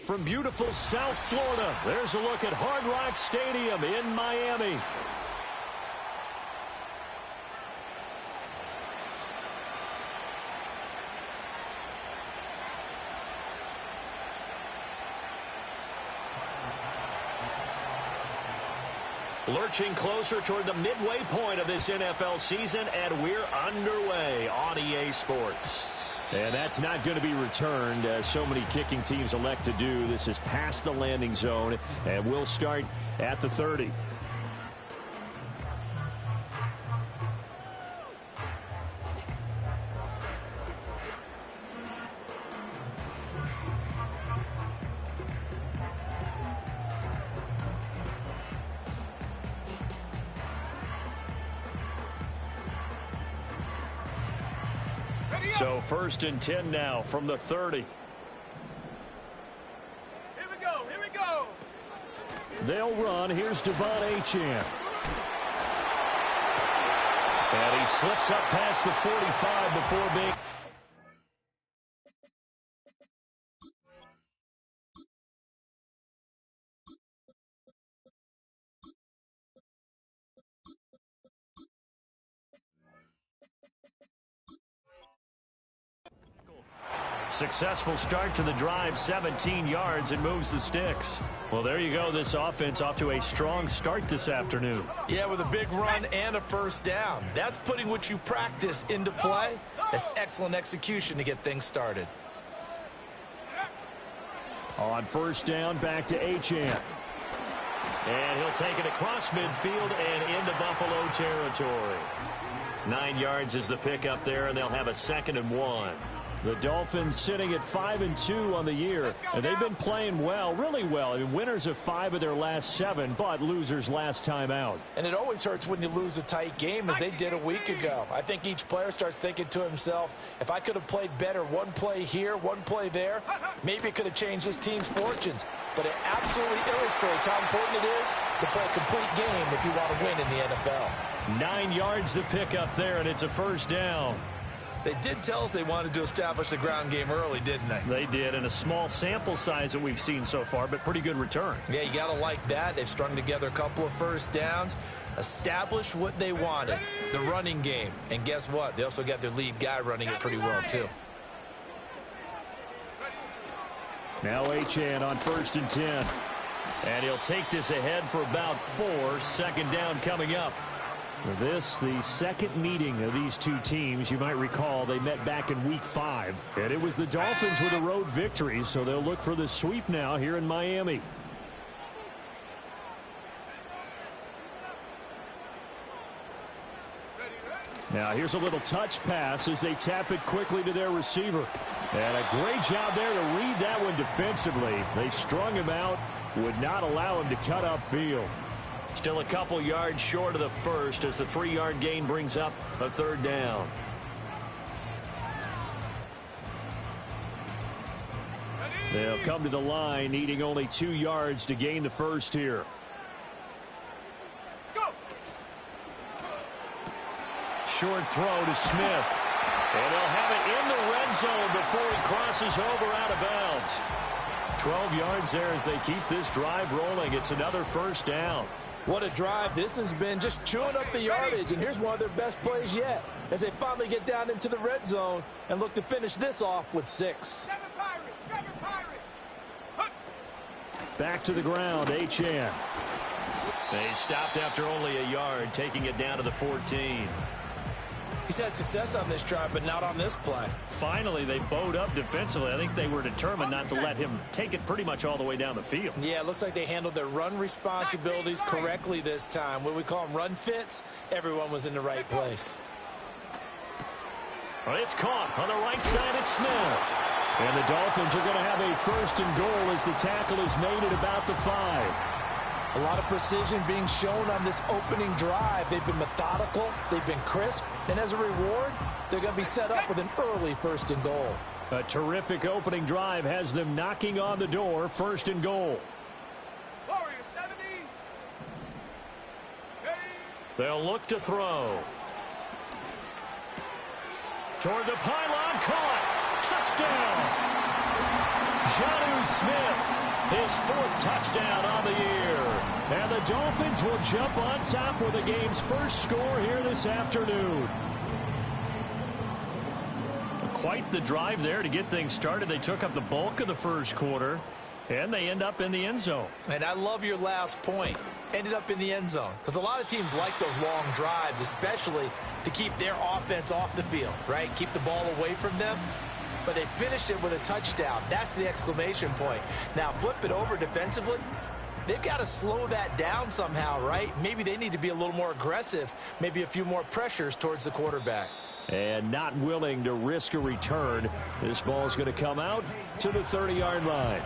from beautiful South Florida. There's a look at Hard Rock Stadium in Miami. Lurching closer toward the midway point of this NFL season, and we're underway on EA Sports. And that's not going to be returned, as so many kicking teams elect to do. This is past the landing zone, and we'll start at the 30. So 1st and 10 now from the 30. Here we go, here we go. They'll run. Here's Devon Achane. And he slips up past the 45 before being... Successful start to the drive, 17 yards, and moves the sticks. Well, there you go. This offense off to a strong start this afternoon. Yeah, with a big run and a first down. That's putting what you practice into play. That's excellent execution to get things started. On first down, back to Achane. And he'll take it across midfield and into Buffalo territory. 9 yards is the pickup there, and they'll have a 2nd and 1. The Dolphins sitting at 5-2 on the year, and they've been playing well, really well. I mean, winners of 5 of their last 7, but losers last time out. And it always hurts when you lose a tight game, as they did a week ago. I think each player starts thinking to himself, if I could have played better one play here, one play there, maybe it could have changed this team's fortunes. But it absolutely illustrates how important it is to play a complete game if you want to win in the NFL. 9 yards to pick up there, and it's a first down. They did tell us they wanted to establish the ground game early, didn't they? They did, and a small sample size that we've seen so far, but pretty good return. Yeah, you got to like that. They've strung together a couple of first downs, established what they wanted, the running game. And guess what? They also got their lead guy running it pretty well, too. Now Achane on 1st and 10. And he'll take this ahead for about 4. 2nd down coming up. This, the second meeting of these two teams. You might recall they met back in week 5. And it was the Dolphins with a road victory, so they'll look for the sweep now here in Miami. Now here's a little touch pass as they tap it quickly to their receiver. And a great job there to read that one defensively. They strung him out, would not allow him to cut upfield. Still a couple yards short of the first as the 3-yard gain brings up a 3rd down. They'll come to the line needing only 2 yards to gain the first here. Short throw to Smith. And they'll have it in the red zone before he crosses over out of bounds. 12 yards there as they keep this drive rolling. It's another first down. What a drive. This has been just chewing up the yardage, and here's one of their best plays yet as they finally get down into the red zone and look to finish this off with 6. Back to the ground, Achane. They stopped after only a yard, taking it down to the 14. He's had success on this drive, but not on this play. Finally, they bowed up defensively. I think they were determined not to let him take it pretty much all the way down the field. Yeah, it looks like they handled their run responsibilities correctly this time. What we call them run fits, everyone was in the right place. Well, it's caught on the right side at Smith. And the Dolphins are going to have a 1st and goal as the tackle is made at about the 5. A lot of precision being shown on this opening drive. They've been methodical, they've been crisp, and as a reward, they're going to be set up with an early 1st and goal. A terrific opening drive has them knocking on the door, 1st and goal. Warrior 70. They'll look to throw. Toward the pylon, caught. Touchdown. Jonnu Smith, his 4th touchdown on the year. And the Dolphins will jump on top with the game's first score here this afternoon. Quite the drive there to get things started. They took up the bulk of the first quarter, and they end up in the end zone. And I love your last point. Ended up in the end zone. Because a lot of teams like those long drives, especially to keep their offense off the field, right? Keep the ball away from them. But they finished it with a touchdown. That's the exclamation point. Now, flip it over defensively. They've got to slow that down somehow, right? Maybe they need to be a little more aggressive. Maybe a few more pressures towards the quarterback. And not willing to risk a return. This ball is going to come out to the 30-yard line.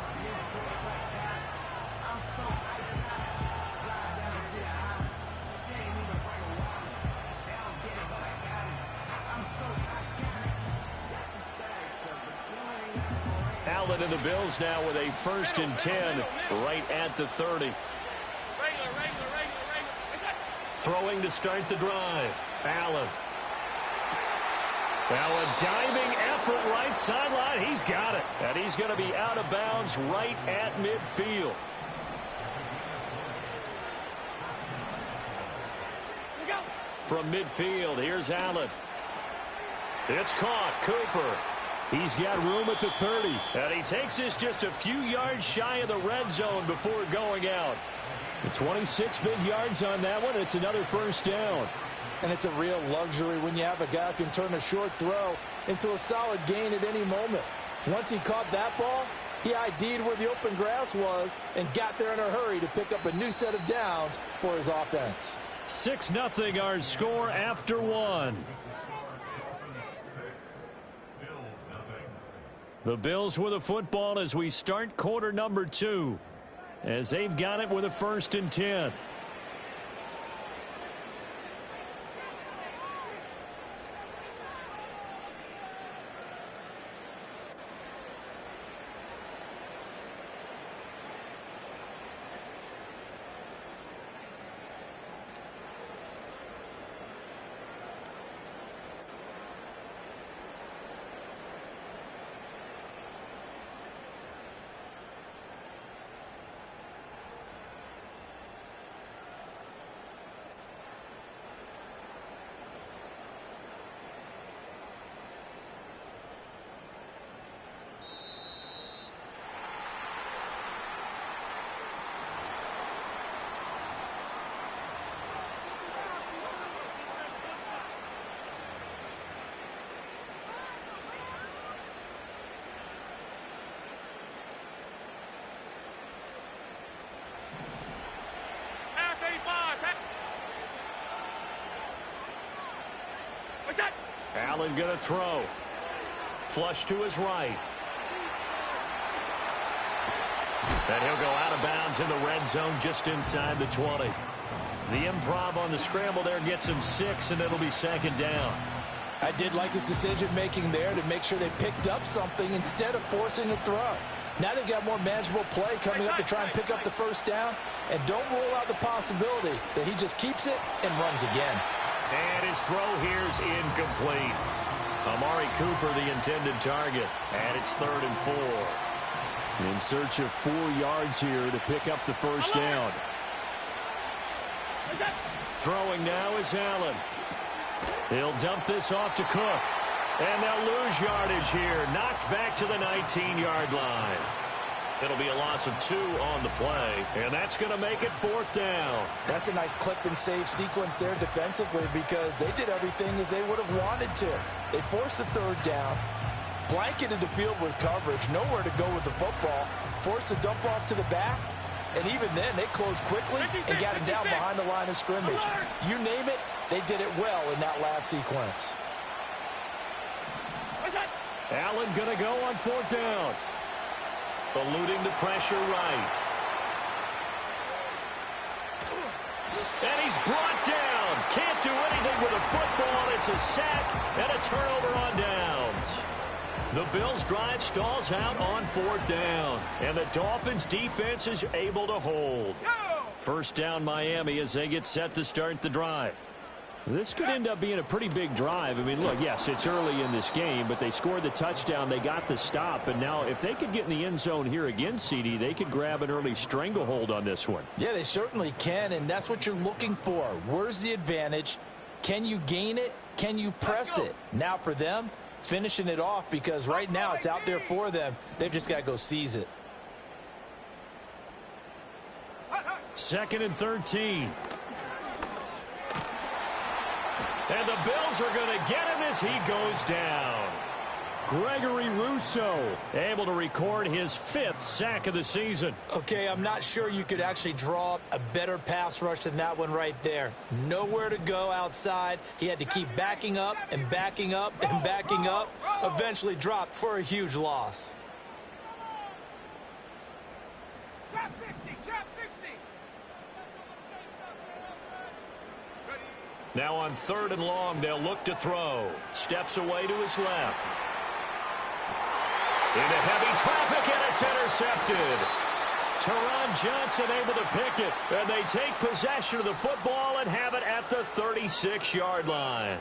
Allen and the Bills now with a 1st and 10 right at the 30. Throwing to start the drive. Allen. Now a diving effort right sideline. He's got it. And he's going to be out of bounds right at midfield. From midfield, here's Allen. It's caught. Cooper. He's got room at the 30. And he takes this just a few yards shy of the red zone before going out. The 26 big yards on that one. It's another 1st down. And it's a real luxury when you have a guy who can turn a short throw into a solid gain at any moment. Once he caught that ball, he ID'd where the open grass was and got there in a hurry to pick up a new set of downs for his offense. 6-0 our score after 1. The Bills with a football as we start quarter number 2. As they've got it with a 1st and 10. Allen going to throw. Flush to his right. And he'll go out of bounds in the red zone just inside the 20. The improv on the scramble there gets him 6, and it'll be 2nd down. I did like his decision-making there to make sure they picked up something instead of forcing a throw. Now they've got more manageable play coming up to try and pick up the 1st down. And don't rule out the possibility that he just keeps it and runs again. And his throw here's incomplete. Amari Cooper, the intended target. And it's 3rd and 4. In search of 4 yards here to pick up the 1st down. Throwing now is Allen. He'll dump this off to Cook. And they'll lose yardage here. Knocked back to the 19-yard line. It'll be a loss of 2 on the play, and that's going to make it 4th down. That's a nice clip and save sequence there defensively because they did everything as they would have wanted to. They forced the 3rd down, blanketed the field with coverage, nowhere to go with the football, forced the dump off to the back, and even then they closed quickly and got him down behind the line of scrimmage. You name it, they did it well in that last sequence. Allen going to go on 4th down. Eluding the pressure right. And he's brought down. Can't do anything with a football. It's a sack and a turnover on downs. The Bills' drive stalls out on 4th down. And the Dolphins' defense is able to hold. 1st down Miami as they get set to start the drive. This could end up being a pretty big drive. I mean, look, yes, it's early in this game, but they scored the touchdown. They got the stop. And now if they could get in the end zone here again, CD, they could grab an early stranglehold on this one. Yeah, they certainly can, and that's what you're looking for. Where's the advantage? Can you gain it? Can you press it? Now for them, finishing it off, because right now it's out there for them. They've just got to go seize it. 2nd and 13. And the Bills are going to get him as he goes down. Gregory Rousseau able to record his 5th sack of the season. Okay, I'm not sure you could actually draw up a better pass rush than that one right there. Nowhere to go outside. He had to keep backing up and backing up and backing up. Eventually dropped for a huge loss. Chop 60, chop 60. Now on 3rd and long, they'll look to throw. Steps away to his left. Into heavy traffic, and it's intercepted. Teron Johnson able to pick it, and they take possession of the football and have it at the 36-yard line.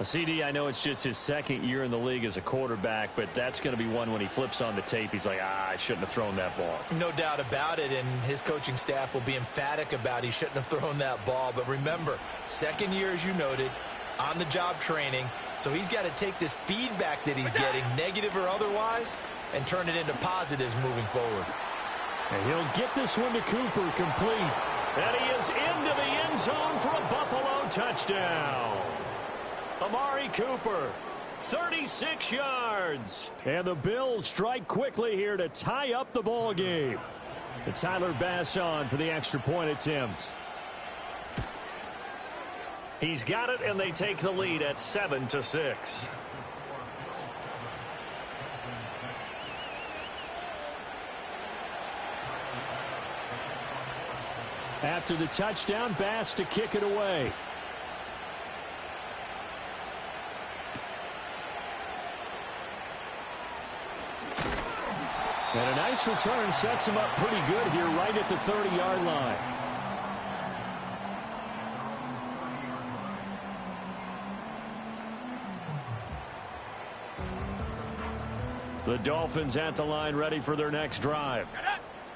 CD, I know it's just his 2nd year in the league as a quarterback, but that's going to be one when he flips on the tape. He's like, I shouldn't have thrown that ball. No doubt about it, and his coaching staff will be emphatic about he shouldn't have thrown that ball. But remember, 2nd year, as you noted, on-the-job training, so he's got to take this feedback that he's getting, negative or otherwise, and turn it into positives moving forward. And he'll get this one to Cooper, complete. And he is into the end zone for a Buffalo touchdown. Amari Cooper, 36 yards. And the Bills strike quickly here to tie up the ball game. And Tyler Bass on for the extra point attempt. He's got it, and they take the lead at 7-6. After the touchdown, Bass to kick it away. And a nice return sets him up pretty good here right at the 30-yard line. The Dolphins at the line ready for their next drive.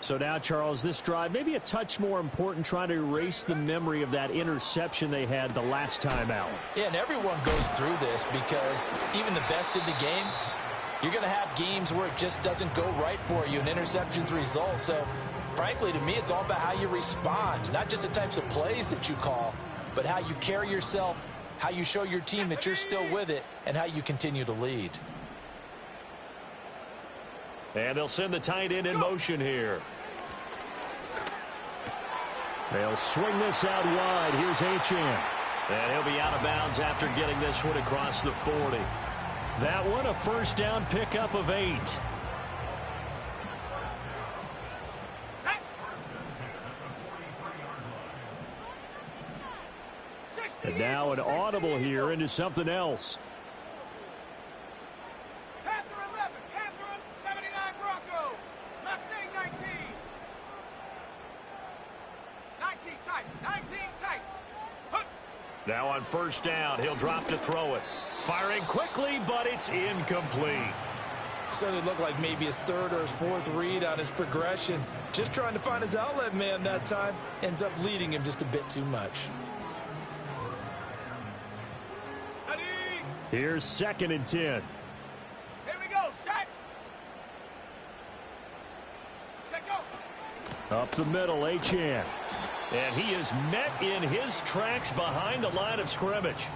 So now, Charles, this drive maybe a touch more important, trying to erase the memory of that interception they had the last time out. Yeah, and everyone goes through this because even the best in the game, you're going to have games where it just doesn't go right for you, and interceptions result. So, frankly, to me, it's all about how you respond, not just the types of plays that you call, but how you carry yourself, how you show your team that you're still with it, and how you continue to lead. And they'll send the tight end in motion here. They'll swing this out wide. Here's Achane. And he'll be out of bounds after getting this one across the 40. That one a first down pickup of 8. And now an audible here into something else. Panther 11, Panther 79 Bronco, Mustang 19. 19 tight, 19 tight. Hook. Now on first down, he'll drop to throw it. Firing quickly, but it's incomplete. Certainly looked like maybe his 3rd or his 4th read on his progression. Just trying to find his outlet man that time. Ends up leading him just a bit too much. Ready? Here's 2nd and 10. Here we go, set. Set, go. Up the middle, Achane. And he is met in his tracks behind the line of scrimmage.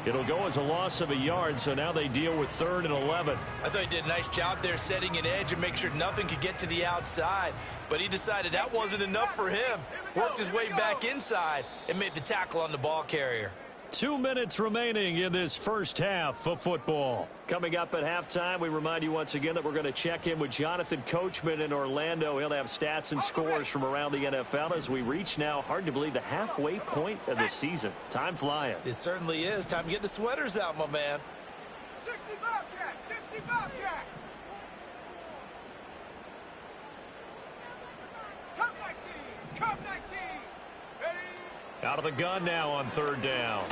It'll go as a loss of a yard, so now they deal with 3rd and 11. I thought he did a nice job there setting an edge and make sure nothing could get to the outside. But he decided that wasn't enough for him. Worked his way back inside and made the tackle on the ball carrier. 2 minutes remaining in this first half of football. Coming up at halftime, we remind you once again that we're going to check in with Jonathan Coachman in Orlando. He'll have stats and scores from around the NFL as we reach now, hard to believe, the halfway point of the season. Time flying. It certainly is. Time to get the sweaters out, my man. 60 Bobcat, 60 Bobcat. Come 19, come 19. Ready? Out of the gun now on 3rd down.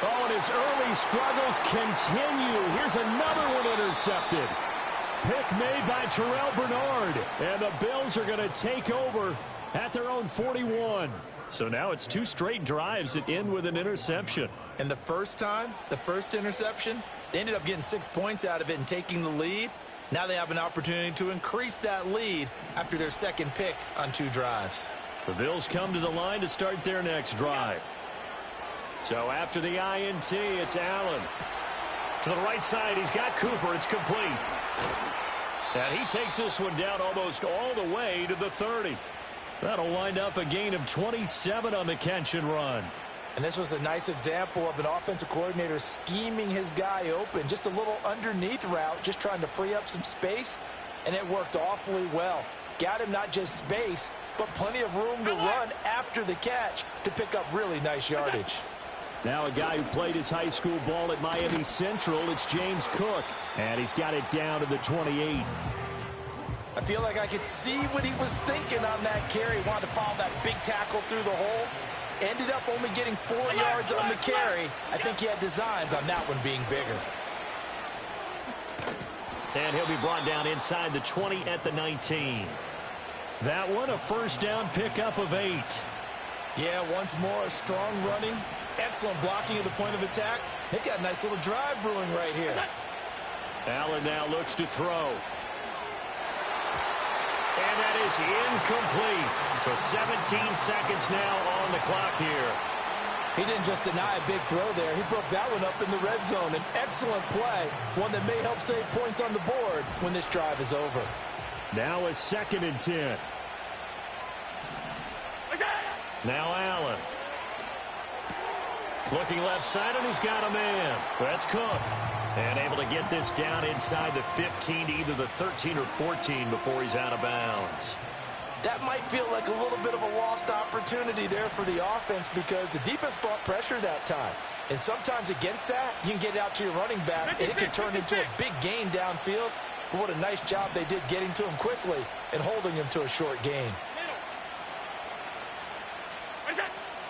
Oh, and his early struggles continue. Here's another one intercepted. Pick made by Terrell Bernard. And the Bills are going to take over at their own 41. So now it's 2 straight drives that end with an interception. And the first time, the first interception, they ended up getting 6 points out of it and taking the lead. Now they have an opportunity to increase that lead after their second pick on 2 drives. The Bills come to the line to start their next drive. So after the INT, it's Allen. To the right side, he's got Cooper. It's complete. And he takes this one down almost all the way to the 30. That'll wind up a gain of 27 on the catch and run. And this was a nice example of an offensive coordinator scheming his guy open. Just a little underneath route, just trying to free up some space. And it worked awfully well. Got him not just space, but plenty of room to run after the catch to pick up really nice yardage. Now a guy who played his high school ball at Miami Central, it's James Cook. And he's got it down to the 28. I feel like I could see what he was thinking on that carry. Wanted to follow that big tackle through the hole. Ended up only getting 4 yards on the carry. I think he had designs on that one being bigger. And he'll be brought down inside the 20 at the 19. That one a first down pickup of 8. Yeah, once more, strong running. Excellent blocking at the point of attack. They've got a nice little drive brewing right here. Allen now looks to throw. And that is incomplete. So 17 seconds now on the clock here. He didn't just deny a big throw there. He broke that one up in the red zone. An excellent play. One that may help save points on the board when this drive is over. Now a 2nd and 10. Now Allen. Looking left side, and he's got a man. That's Cook. And able to get this down inside the 15 to either the 13 or 14 before he's out of bounds. That might feel like a little bit of a lost opportunity there for the offense because the defense brought pressure that time. And sometimes against that, you can get it out to your running back, and it can turn into a big gain downfield. But what a nice job they did getting to him quickly and holding him to a short gain.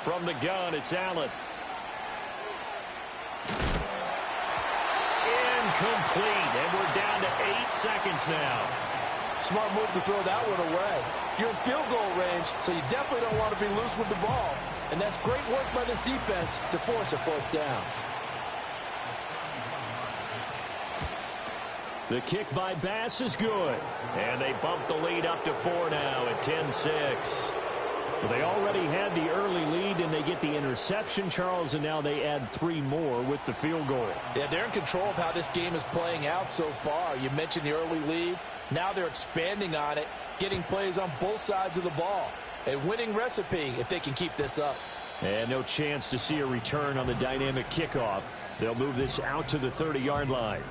From the gun, it's Allen. Incomplete, and we're down to 8 seconds now. Smart move to throw that one away. You're in field goal range, so you definitely don't want to be loose with the ball. And that's great work by this defense to force a 4th down. The kick by Bass is good. And they bump the lead up to 4 now at 10-6. Well, they already had the early lead, and they get the interception, Charles, and now they add 3 more with the field goal. Yeah, they're in control of how this game is playing out so far. You mentioned the early lead. Now they're expanding on it, getting plays on both sides of the ball. A winning recipe if they can keep this up. And no chance to see a return on the dynamic kickoff. They'll move this out to the 30-yard line.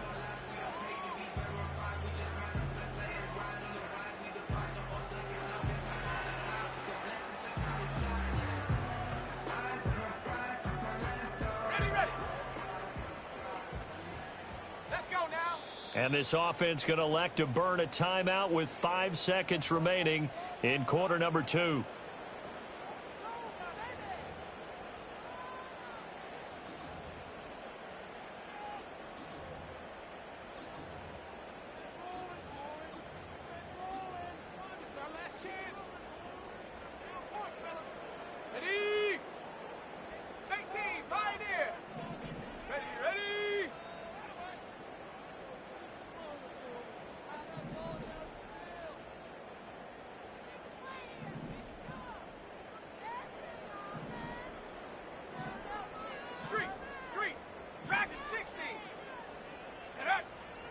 And this offense going to elect to burn a timeout with 5 seconds remaining in quarter number 2.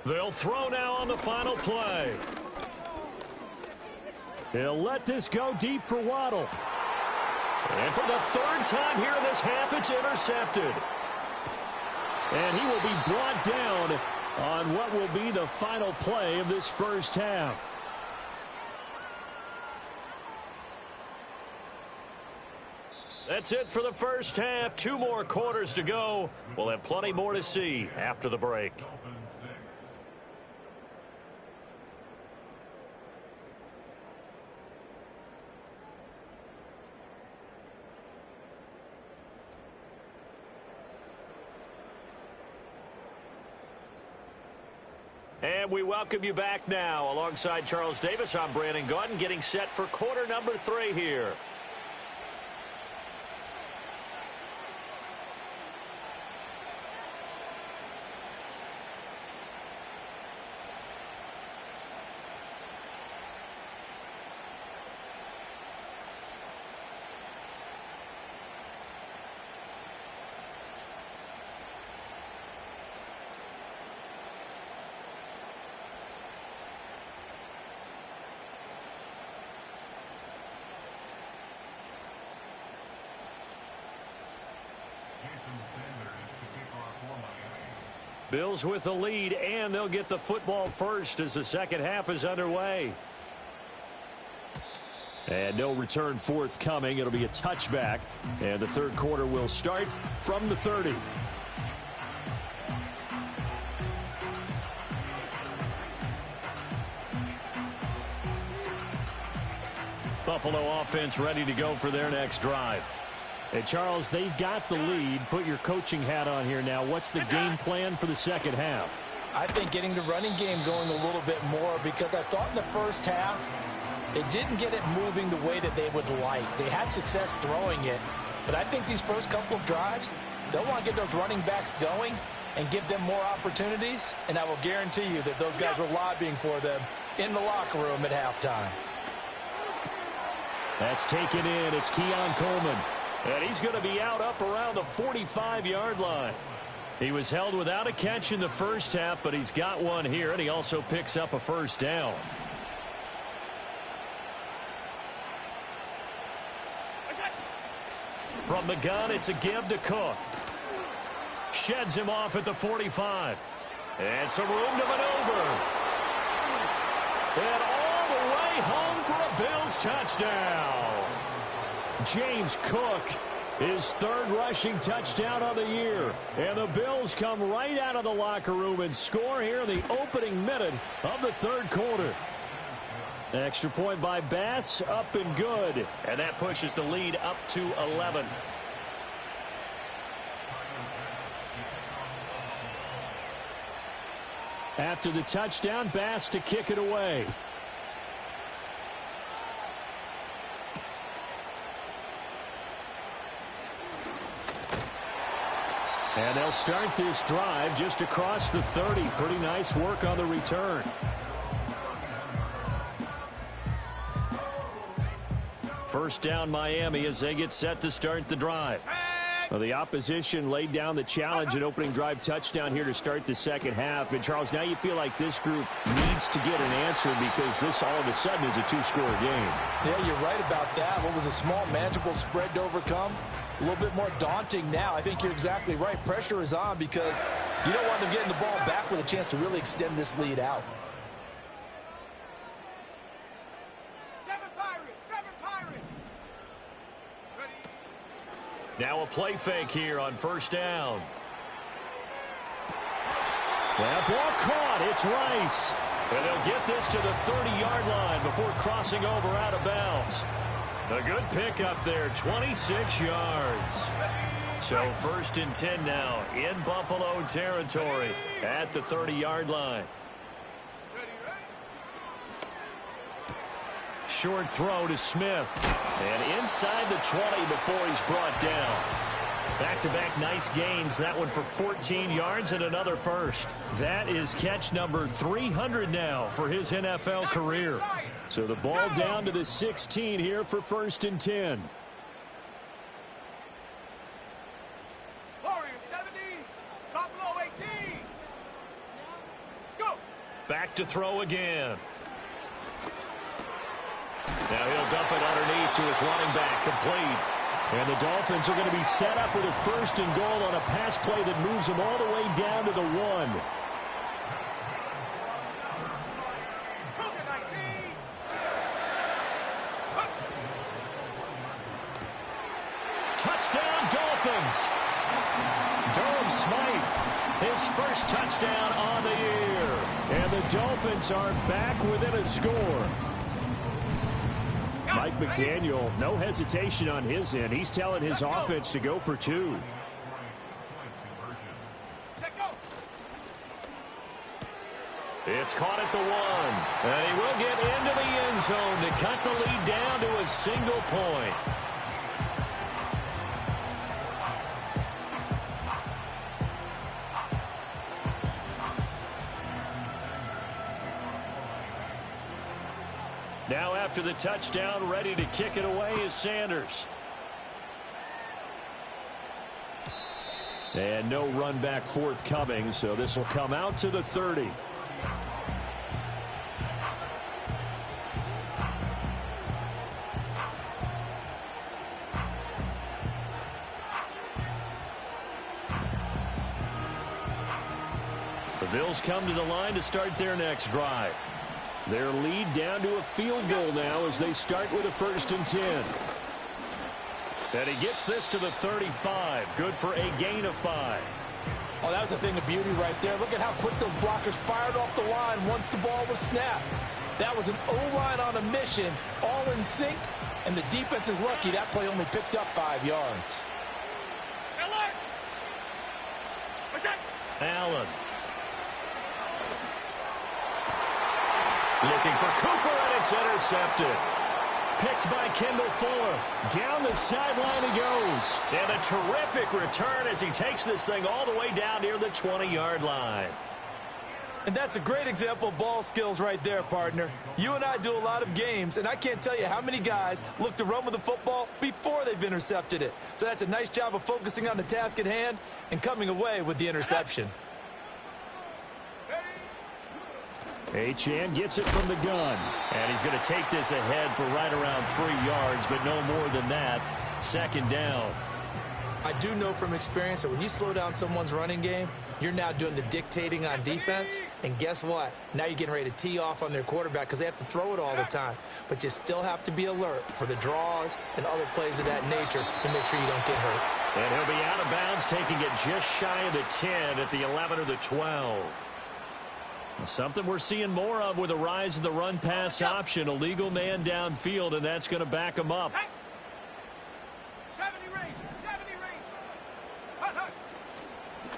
They'll throw now on the final play. He'll let this go deep for Waddle. And for the 3rd time here in this half, it's intercepted. And he will be brought down on what will be the final play of this first half. That's it for the first half. 2 more quarters to go. We'll have plenty more to see after the break. And we welcome you back now. Alongside Charles Davis, I'm Brandon Gaudin, getting set for quarter number 3 here. Bills with the lead, and they'll get the football first as the second half is underway. And no return forthcoming. It'll be a touchback, and the third quarter will start from the 30. Buffalo offense ready to go for their next drive. Hey, Charles, they've got the lead. Put your coaching hat on here now. What's the game plan for the second half? I think getting the running game going a little bit more, because I thought in the first half they didn't get it moving the way that they would like. They had success throwing it, but I think these first couple of drives, they'll want to get those running backs going and give them more opportunities, and I will guarantee you that those guys were lobbying for them in the locker room at halftime. That's taken in. It's Keon Coleman. And he's going to be out up around the 45-yard line. He was held without a catch in the first half, but he's got one here, and he also picks up a first down. From the gun, it's a give to Cook. Sheds him off at the 45. And some room to maneuver. And all the way home for a Bills touchdown. James Cook, his third rushing touchdown of the year. And the Bills come right out of the locker room and score here in the opening minute of the third quarter. Extra point by Bass, up and good. And that pushes the lead up to 11. After the touchdown, Bass to kick it away. And they'll start this drive just across the 30. Pretty nice work on the return. First down Miami as they get set to start the drive. Well, the opposition laid down the challenge, an opening drive touchdown here to start the second half. And, Charles, now you feel like this group needs to get an answer because this all of a sudden is a two-score game. Yeah, you're right about that. What was a small, manageable spread to overcome? A little bit more daunting now. I think you're exactly right. Pressure is on because you don't want them getting the ball back with a chance to really extend this lead out. Seven Pirates. Ready. Now a play fake here on first down. That ball caught. It's Rice. And they'll get this to the 30-yard line before crossing over out of bounds. A good pickup there, 26 yards. So first and 10 now in Buffalo territory at the 30-yard line. Short throw to Smith. And inside the 20 before he's brought down. Back-to-back nice gains. That one for 14 yards and another first. That is catch number 300 now for his NFL career. So the ball down to the 16 here for first and 10. Warriors 70, Buffalo 18. Go. Back to throw again. Now he'll dump it underneath to his running back, complete. And the Dolphins are going to be set up with a first and goal on a pass play that moves them all the way down to the 1. Touchdown, Dolphins. Durham Smythe, his first touchdown on the year. And the Dolphins are back within a score. Mike McDaniel, no hesitation on his end. He's telling his offense to go for 2. It's caught at the 1. And he will get into the end zone to cut the lead down to a single point. Now after the touchdown, ready to kick it away is Sanders. And no run back forthcoming, so this will come out to the 30. The Bills come to the line to start their next drive. Their lead down to a field goal now as they start with a 1st and 10. And he gets this to the 35. Good for a gain of 5. Oh, that was a thing of beauty right there. Look at how quick those blockers fired off the line once the ball was snapped. That was an O-line on a mission, all in sync, and the defense is lucky that play only picked up 5 yards. Allen. Looking for Cooper, and it's intercepted. Picked by Kendall Fuller. Down the sideline he goes. And a terrific return as he takes this thing all the way down near the 20-yard line. And that's a great example of ball skills right there, partner. You and I do a lot of games, and I can't tell you how many guys look to run with the football before they've intercepted it. So that's a nice job of focusing on the task at hand and coming away with the interception. Achane gets it from the gun. And he's going to take this ahead for right around 3 yards, but no more than that. 2nd down. I do know from experience that when you slow down someone's running game, you're now doing the dictating on defense. And guess what? Now you're getting ready to tee off on their quarterback because they have to throw it all the time. But you still have to be alert for the draws and other plays of that nature to make sure you don't get hurt. And he'll be out of bounds, taking it just shy of the 10 at the 11 or the 12. Something we're seeing more of with the rise of the run-pass option. A legal man downfield, and that's going to back him up. 70 range, 70 range.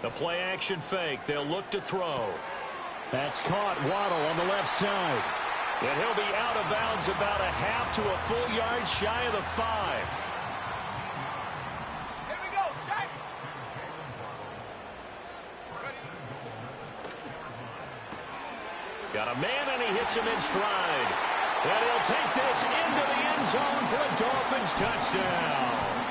The play-action fake. They'll look to throw. That's caught. Waddle on the left side. And he'll be out of bounds about a half to a full yard shy of the 5. Here we go, set. Got a man, and he hits him in stride. And he'll take this into the end zone for a Dolphins touchdown.